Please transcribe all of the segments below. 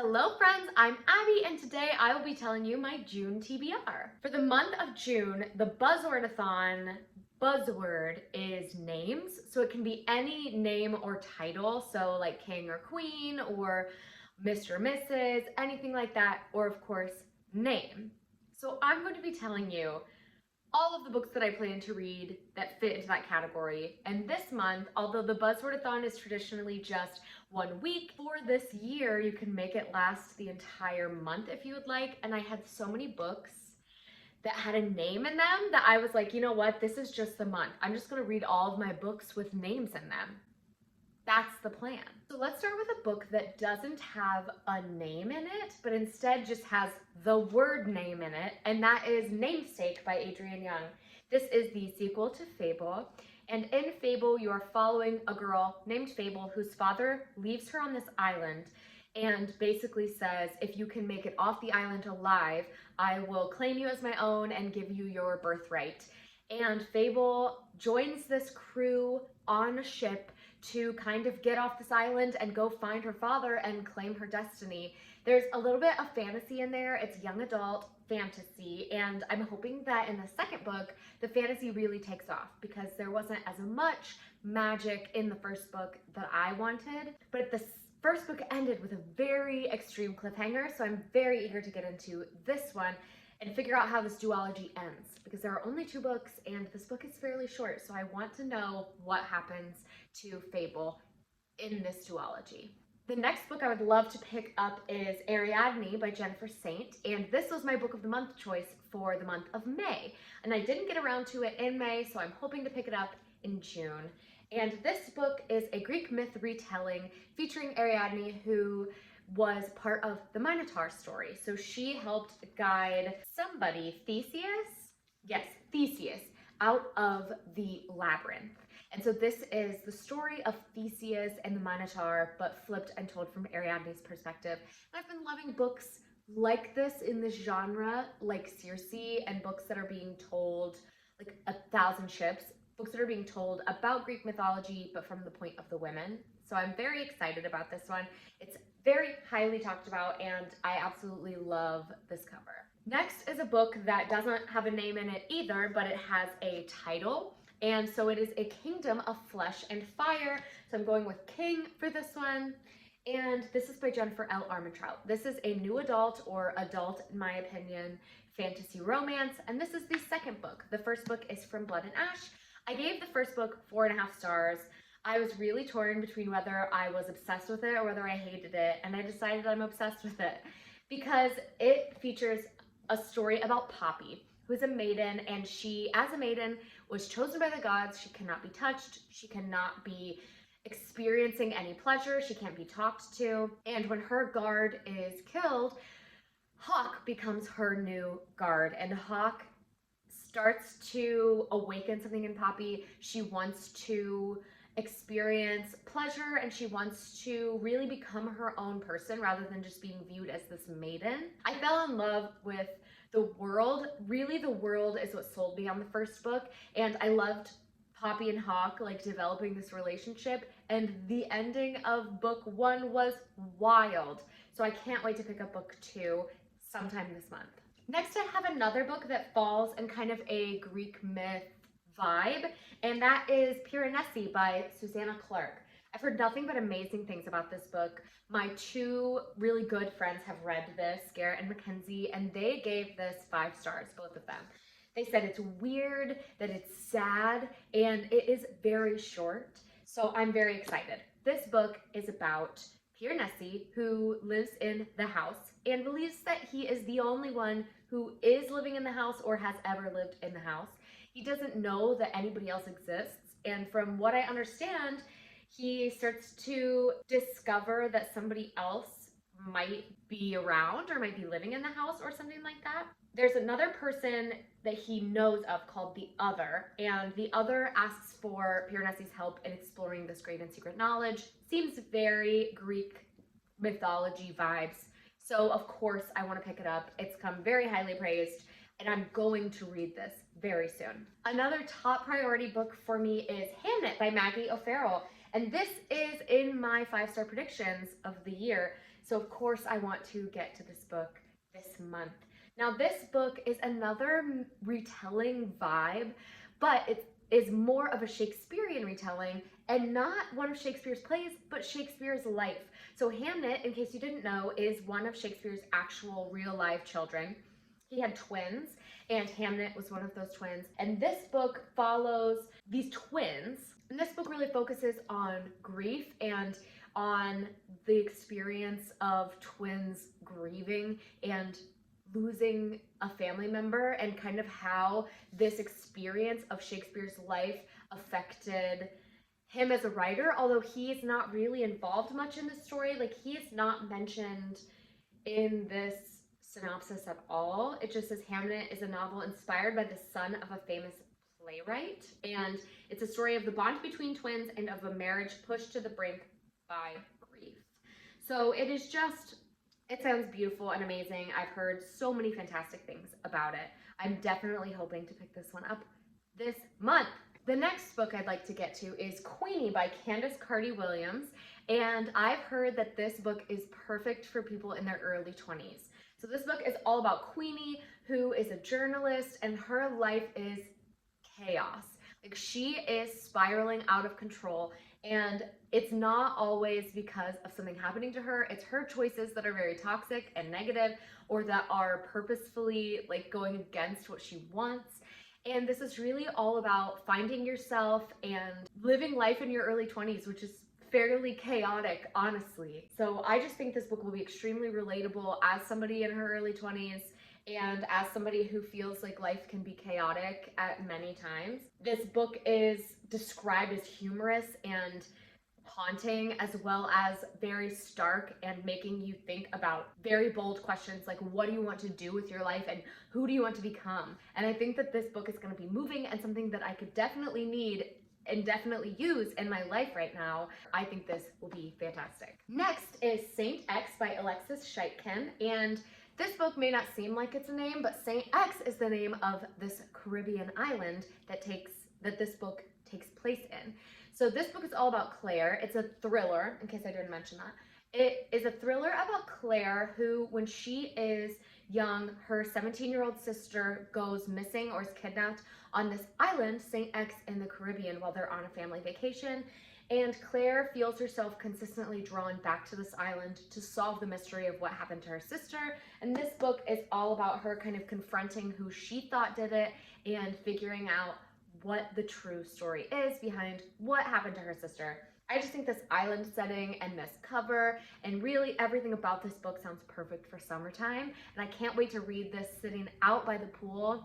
Hello friends, I'm Abby and today I will be telling you my June TBR. For the month of June, the buzzwordathon buzzword is names. So it can be any name or title, so like king or queen or Mr. or Mrs., anything like that, or of course, name. So I'm going to be telling you all of the books that I plan to read that fit into that category. And this month, although the buzzwordathon is traditionally just 1 week, for this year, you can make it last the entire month if you would like. And I had so many books that had a name in them that I was like, you know what, this is just the month. I'm just gonna read all of my books with names in them. That's the plan. So let's start with a book that doesn't have a name in it, but instead just has the word name in it, and that is Namesake by Adrienne Young. This is the sequel to Fable, and in Fable you are following a girl named Fable whose father leaves her on this island and basically says, if you can make it off the island alive, I will claim you as my own and give you your birthright. And Fable joins this crew on a ship to kind of get off this island and go find her father and claim her destiny. There's a little bit of fantasy in there. It's young adult fantasy, and I'm hoping that in the second book, the fantasy really takes off because there wasn't as much magic in the first book that I wanted. But the first book ended with a very extreme cliffhanger, so I'm very eager to get into this one and figure out how this duology ends, because there are only 2 books and this book is fairly short, so I want to know what happens to Fable in this duology. The next book I would love to pick up is Ariadne by Jennifer Saint, and this was my book of the month choice for the month of May, and I didn't get around to it in May, so I'm hoping to pick it up in June. And this book is a Greek myth retelling featuring Ariadne, who was part of the Minotaur story. So she helped guide somebody, Theseus? Yes, Theseus, out of the labyrinth. And so this is the story of Theseus and the Minotaur, but flipped and told from Ariadne's perspective. And I've been loving books like this in this genre, like Circe, and books that are being told, like 1,000 Ships, books that are being told about Greek mythology, but from the point of the women. So I'm very excited about this one. It's very highly talked about, and I absolutely love this cover. Next is a book that doesn't have a name in it either, but it has a title. And so it is A Kingdom of Flesh and Fire. So I'm going with King for this one. And this is by Jennifer L. Armentrout. This is a new adult, or adult in my opinion, fantasy romance. And this is the second book. The first book is From Blood and Ash. I gave the first book 4.5 stars. I was really torn between whether I was obsessed with it or whether I hated it, and I decided I'm obsessed with it because it features a story about Poppy, who's a maiden, and she, as a maiden, was chosen by the gods. She cannot be touched, she cannot be experiencing any pleasure, she can't be talked to, and when her guard is killed, Hawk becomes her new guard, and Hawk starts to awaken something in Poppy. She wants to experience pleasure, and she wants to really become her own person rather than just being viewed as this maiden. I fell in love with the world. Really, the world is what sold me on the first book, and I loved Poppy and Hawk like developing this relationship, and the ending of book 1 was wild. So I can't wait to pick up book 2 sometime this month. Next, I have another book that falls in kind of a Greek myth vibe, and that is Nessie by Susanna Clarke. I've heard nothing but amazing things about this book. My 2 really good friends have read this, Garrett and Mackenzie, and they gave this 5 stars, both of them. They said it's weird, that it's sad, and it is very short, so I'm very excited. This book is about Nessie, who lives in the house and believes that he is the only one who is living in the house or has ever lived in the house. He doesn't know that anybody else exists, and from what I understand, he starts to discover that somebody else might be around or might be living in the house or something like that. There's another person that he knows of called the Other, and the Other asks for Nessie's help in exploring this great and secret knowledge. Seems very Greek mythology vibes, so of course I want to pick it up. It's come very highly praised, and I'm going to read this very soon. Another top priority book for me is Hamnet by Maggie O'Farrell, and this is in my 5-star predictions of the year. So of course I want to get to this book this month. Now this book is another retelling vibe, but it is more of a Shakespearean retelling and not one of Shakespeare's plays, but Shakespeare's life. So Hamnet, in case you didn't know, is one of Shakespeare's actual real life children. He had twins, and Hamnet was one of those twins. And this book follows these twins. And this book really focuses on grief and on the experience of twins grieving and losing a family member, and kind of how this experience of Shakespeare's life affected him as a writer, although he's not really involved much in the story. Like, he is not mentioned in this synopsis at all. It just says Hamnet is a novel inspired by the son of a famous playwright, and it's a story of the bond between twins and of a marriage pushed to the brink by grief. So it sounds beautiful and amazing. I've heard so many fantastic things about it. I'm definitely hoping to pick this one up this month. The next book I'd like to get to is Queenie by Candace Carty-Williams, and I've heard that this book is perfect for people in their early 20s. So this book is all about Queenie, who is a journalist, and her life is chaos. Like, she is spiraling out of control, and it's not always because of something happening to her. It's her choices that are very toxic and negative, or that are purposefully like going against what she wants. And this is really all about finding yourself and living life in your early 20s, which is fairly chaotic, honestly. So I just think this book will be extremely relatable as somebody in her early 20s and as somebody who feels like life can be chaotic at many times. This book is described as humorous and haunting, as well as very stark and making you think about very bold questions like, what do you want to do with your life and who do you want to become? And I think that this book is going to be moving and something that I could definitely need and definitely use in my life right now. I think this will be fantastic. Next is Saint X by Alexis Scheitken, and this book may not seem like it's a name, but Saint X is the name of this Caribbean island that this book takes place in. So this book is all about Claire. It's a thriller, in case I didn't mention that. It is a thriller about Claire, who, when she is young, her 17-year-old sister goes missing or is kidnapped on this island, St. X, in the Caribbean, while they're on a family vacation. And Claire feels herself consistently drawn back to this island to solve the mystery of what happened to her sister. And this book is all about her kind of confronting who she thought did it and figuring out what the true story is behind what happened to her sister. I just think this island setting and this cover and really everything about this book sounds perfect for summertime, and I can't wait to read this sitting out by the pool.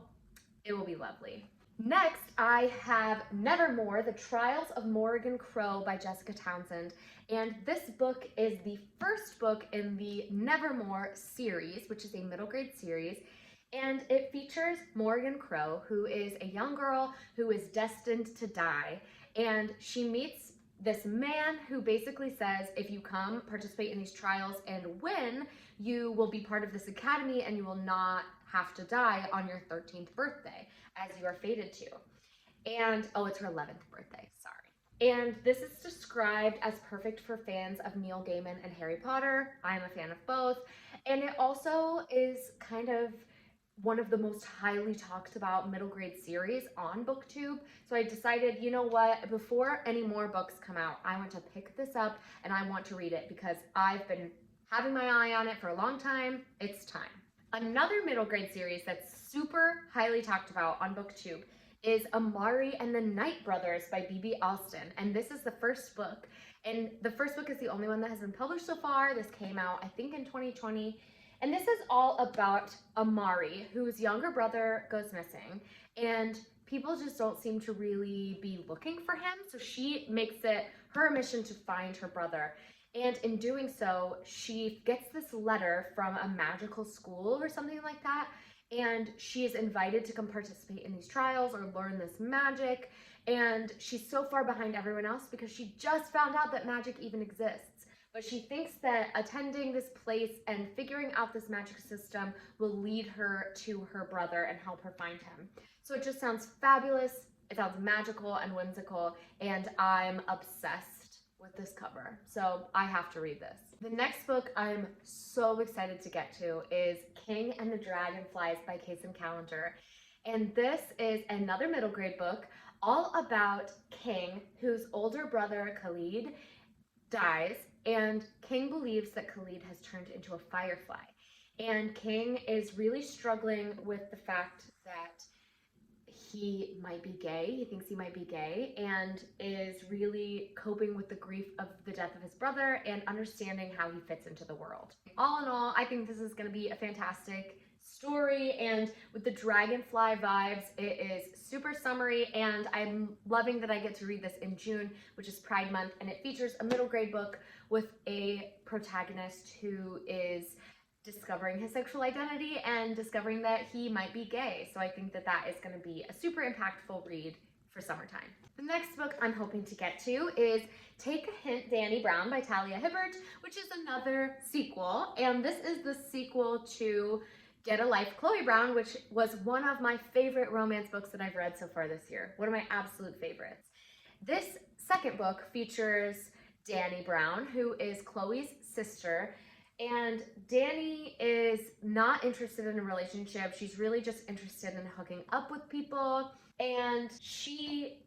It will be lovely. Next, I have Nevermore, The Trials of Morrigan Crow by Jessica Townsend, and this book is the first book in the Nevermore series, which is a middle grade series. And it features Morrigan Crow, who is a young girl who is destined to die. And she meets this man who basically says, if you come participate in these trials and win, you will be part of this academy and you will not have to die on your 13th birthday, as you are fated to. And, oh, it's her 11th birthday, sorry. And this is described as perfect for fans of Neil Gaiman and Harry Potter. I'm a fan of both. And it also is kind of one of the most highly talked about middle grade series on BookTube. So I decided, you know what, before any more books come out, I want to pick this up and I want to read it because I've been having my eye on it for a long time. It's time. Another middle grade series that's super highly talked about on BookTube is Amari and the Night Brothers by B.B. Austin. And this is the first book. And the first book is the only one that has been published so far. This came out, I think, in 2020. And this is all about Amari, whose younger brother goes missing, and people just don't seem to really be looking for him. So she makes it her mission to find her brother. And in doing so, she gets this letter from a magical school or something like that. And she is invited to come participate in these trials or learn this magic. And she's so far behind everyone else because she just found out that magic even exists. But she thinks that attending this place and figuring out this magic system will lead her to her brother and help her find him. So it just sounds fabulous. It sounds magical and whimsical, and I'm obsessed with this cover. So I have to read this. The next book I'm so excited to get to is King and the Dragonflies by Kacen Callender. And this is another middle grade book all about King, whose older brother Khalid dies, and King believes that Khalid has turned into a firefly. And King is really struggling with the fact that he might be gay. He thinks he might be gay, and is really coping with the grief of the death of his brother and understanding how he fits into the world. All in all, I think this is going to be a fantastic story, and with the Dragonfly vibes, it is super summery, and I'm loving that I get to read this in June, which is Pride Month, and it features a middle grade book with a protagonist who is discovering his sexual identity and discovering that he might be gay. So I think that that is going to be a super impactful read for summertime. The next book I'm hoping to get to is Take a Hint, Dani Brown by Talia Hibbert, which is another sequel, and this is the sequel to Get a Life, Chloe Brown, which was one of my favorite romance books that I've read so far this year. One of my absolute favorites. This second book features Dani Brown, who is Chloe's sister, and Dani is not interested in a relationship. She's really just interested in hooking up with people, and she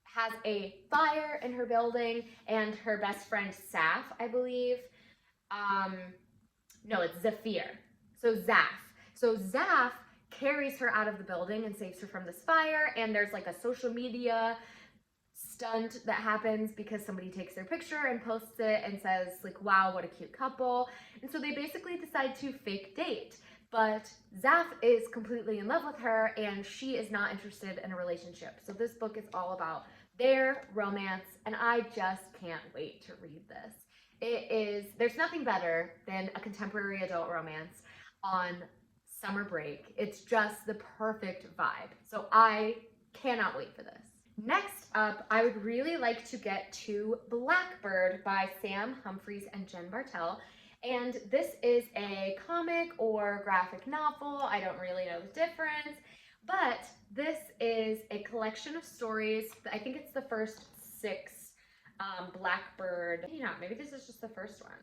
has a fire in her building, and her best friend Saf, I believe, no, it's Zafir. So Zaf carries her out of the building and saves her from this fire, and there's like a social media stunt that happens because somebody takes their picture and posts it and says like, wow, what a cute couple. And so they basically decide to fake date, but Zaf is completely in love with her and she is not interested in a relationship. So this book is all about their romance, and I just can't wait to read this. There's nothing better than a contemporary adult romance on summer break. It's just the perfect vibe. So I cannot wait for this. Next up, I would really like to get to Blackbird by Sam Humphries and Jen Bartel. And this is a comic or graphic novel. I don't really know the difference, but this is a collection of stories. I think it's the first 6 Blackbird. Maybe this is just the first one.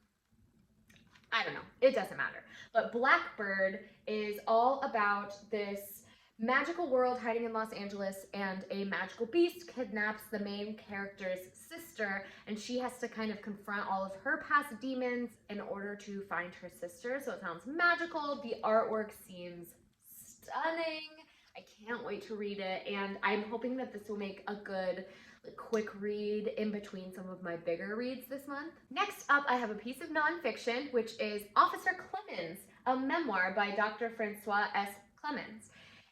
I don't know. It doesn't matter. But Blackbird is all about this magical world hiding in Los Angeles, and a magical beast kidnaps the main character's sister, and she has to kind of confront all of her past demons in order to find her sister. So it sounds magical. The artwork seems stunning. I can't wait to read it, and I'm hoping that this will make a good quick read in between some of my bigger reads this month. Next up, I have a piece of nonfiction, which is Officer Clemens, a memoir by Dr. Francois S. Clemens.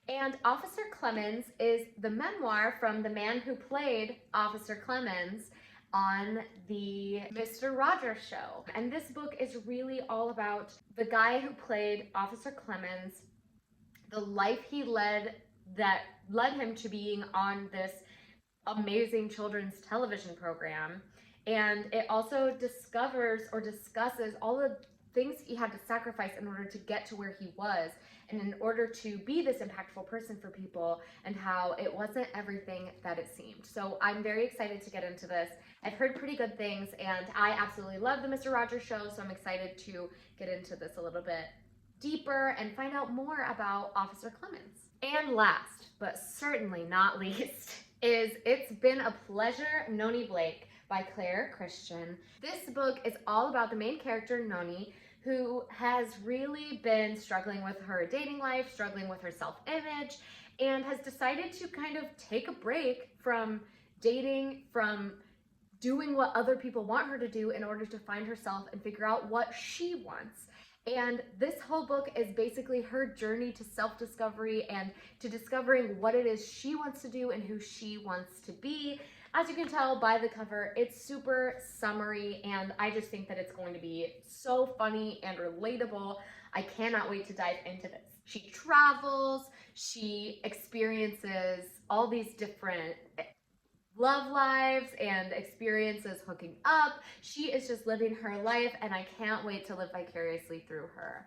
And Officer Clemens is the memoir from the man who played Officer Clemens on the Mr. Rogers show. And this book is really all about the guy who played Officer Clemens, the life he led that led him to being on this amazing children's television program. And it also discusses all the things he had to sacrifice in order to get to where he was, and in order to be this impactful person for people, and how it wasn't everything that it seemed. So I'm very excited to get into this. I've heard pretty good things, and I absolutely love the Mr. Rogers show, so I'm excited to get into this a little bit deeper and find out more about Officer Clemens. And last, but certainly not least, is It's Been a Pleasure, Noni Blake by Claire Christian. This book is all about the main character, Noni, who has really been struggling with her dating life, struggling with her self-image, and has decided to kind of take a break from dating, from doing what other people want her to do in order to find herself and figure out what she wants. And this whole book is basically her journey to self-discovery and to discovering what it is she wants to do and who she wants to be. As you can tell by the cover, it's super summery, and I just think that it's going to be so funny and relatable. I cannot wait to dive into this. She travels, she experiences all these different love lives and experiences hooking up. She is just living her life, and I can't wait to live vicariously through her.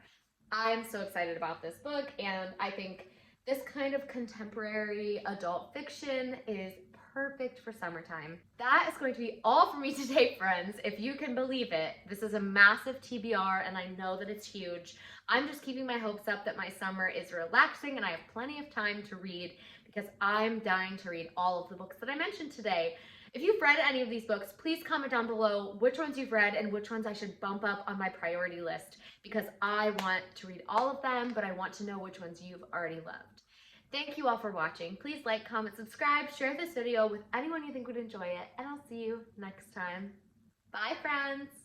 I'm so excited about this book, and I think this kind of contemporary adult fiction is perfect for summertime. That is going to be all for me today, friends. If you can believe it, this is a massive TBR and I know that it's huge. I'm just keeping my hopes up that my summer is relaxing and I have plenty of time to read because I'm dying to read all of the books that I mentioned today. If you've read any of these books, please comment down below which ones you've read and which ones I should bump up on my priority list because I want to read all of them, but I want to know which ones you've already loved. Thank you all for watching. Please like, comment, subscribe, share this video with anyone you think would enjoy it, and I'll see you next time. Bye, friends!